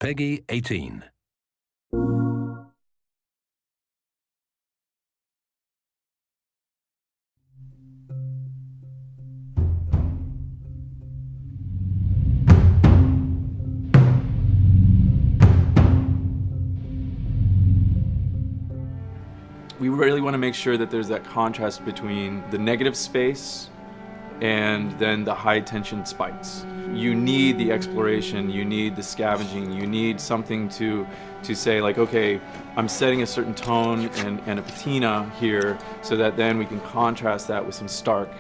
PEGI 18. We really want to make sure that there's that contrast between the negative space and then the high tension spikes. You need the exploration, you need the scavenging, you need something to say like, okay, I'm setting a certain tone and a patina here so that then we can contrast that with some stark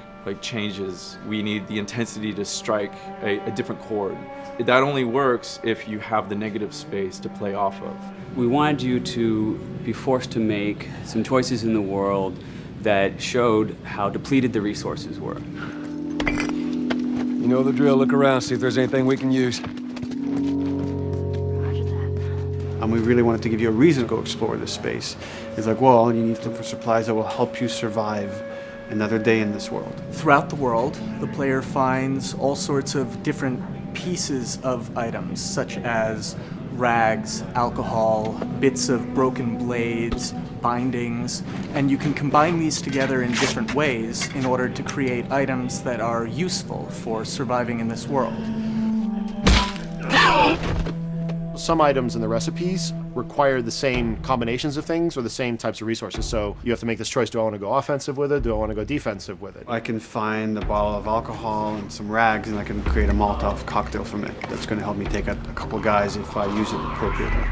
changes. We need the intensity to strike a different chord. That only works if you have the negative space to play off of. We wanted you to be forced to make some choices in the world that showed how depleted the resources were. You know the drill. Look around, see if there's anything we can use. And we really wanted to give you a reason to go explore this space. It's like, well, you need to look for supplies that will help you survive another day in this world. Throughout the world, the player finds all sorts of different pieces of items, such as rags, alcohol, bits of broken blades, bindings, and you can combine these together in different ways in order to create items that are useful for surviving in this world. Some items in the recipes require the same combinations of things or the same types of resources. So you have to make this choice. Do I want to go offensive with it? Do I want to go defensive with it? I can find a bottle of alcohol and some rags and I can create a Molotov cocktail from it. That's going to help me take out a couple guys if I use it appropriately.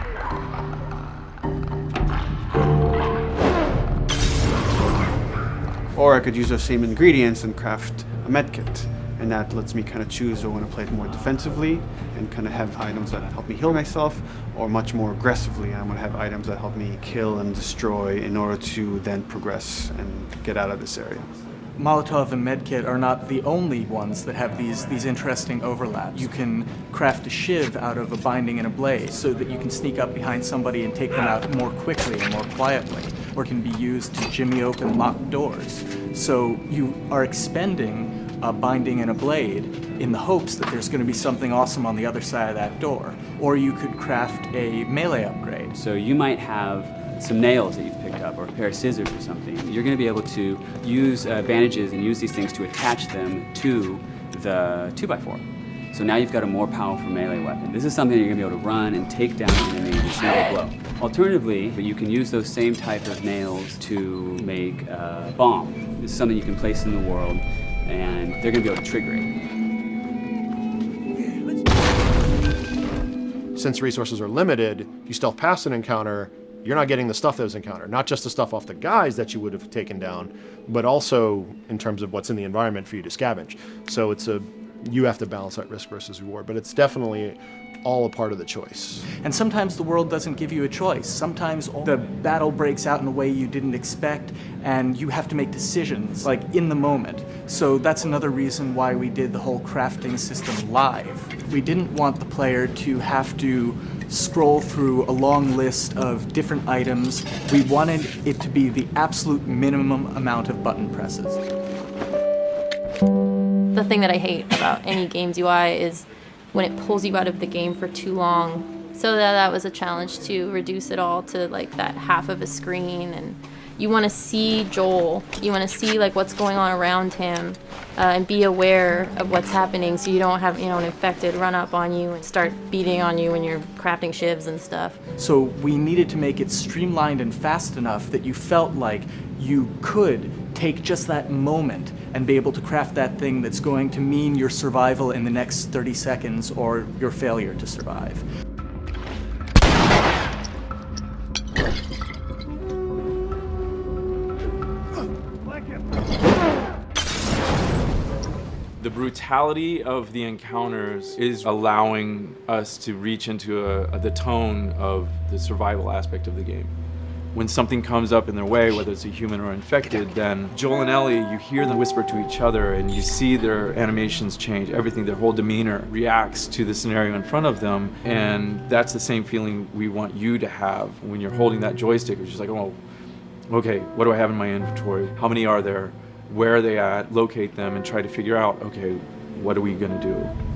Or I could use those same ingredients and craft a medkit. And that lets me kind of choose, do I want to play it more defensively and kind of have items that help me heal myself, or much more aggressively, I want to have items that help me kill and destroy in order to then progress and get out of this area. Molotov and Medkit are not the only ones that have these interesting overlaps. You can craft a shiv out of a binding and a blade so that you can sneak up behind somebody and take them out more quickly and more quietly, or can be used to jimmy open locked doors. So you are expending a binding and a blade in the hopes that there's going to be something awesome on the other side of that door. Or you could craft a melee upgrade. So you might have some nails that you've picked up or a pair of scissors or something. You're going to be able to use bandages and use these things to attach them to the 2x4. So now you've got a more powerful melee weapon. This is something you're going to be able to run and take down an enemy in a single blow. Alternatively, you can use those same type of nails to make a bomb. This is something you can place in the world and they're going to be able to trigger it. Since resources are limited, you stealth past an encounter, you're not getting the stuff that was encountered. Not just the stuff off the guys that you would have taken down, but also in terms of what's in the environment for you to scavenge. So you have to balance that risk versus reward, but it's definitely all a part of the choice. And sometimes the world doesn't give you a choice. Sometimes the battle breaks out in a way you didn't expect, and you have to make decisions, in the moment. So that's another reason why we did the whole crafting system live. We didn't want the player to have to scroll through a long list of different items. We wanted it to be the absolute minimum amount of button presses. The thing that I hate about any game's UI is when it pulls you out of the game for too long. So that was a challenge to reduce it all to that half of a screen. And you want to see Joel. You want to see what's going on around him and be aware of what's happening so you don't have an infected run up on you and start beating on you when you're crafting shivs and stuff. So we needed to make it streamlined and fast enough that you felt like you could take just that moment and be able to craft that thing that's going to mean your survival in the next 30 seconds or your failure to survive. The brutality of the encounters is allowing us to reach into the tone of the survival aspect of the game. When something comes up in their way, whether it's a human or infected, then Joel and Ellie, you hear them whisper to each other and you see their animations change, everything, their whole demeanor reacts to the scenario in front of them. And that's the same feeling we want you to have when you're holding that joystick. It's just like, oh, okay, what do I have in my inventory? How many are there? Where are they at? Locate them and try to figure out, okay, what are we gonna do?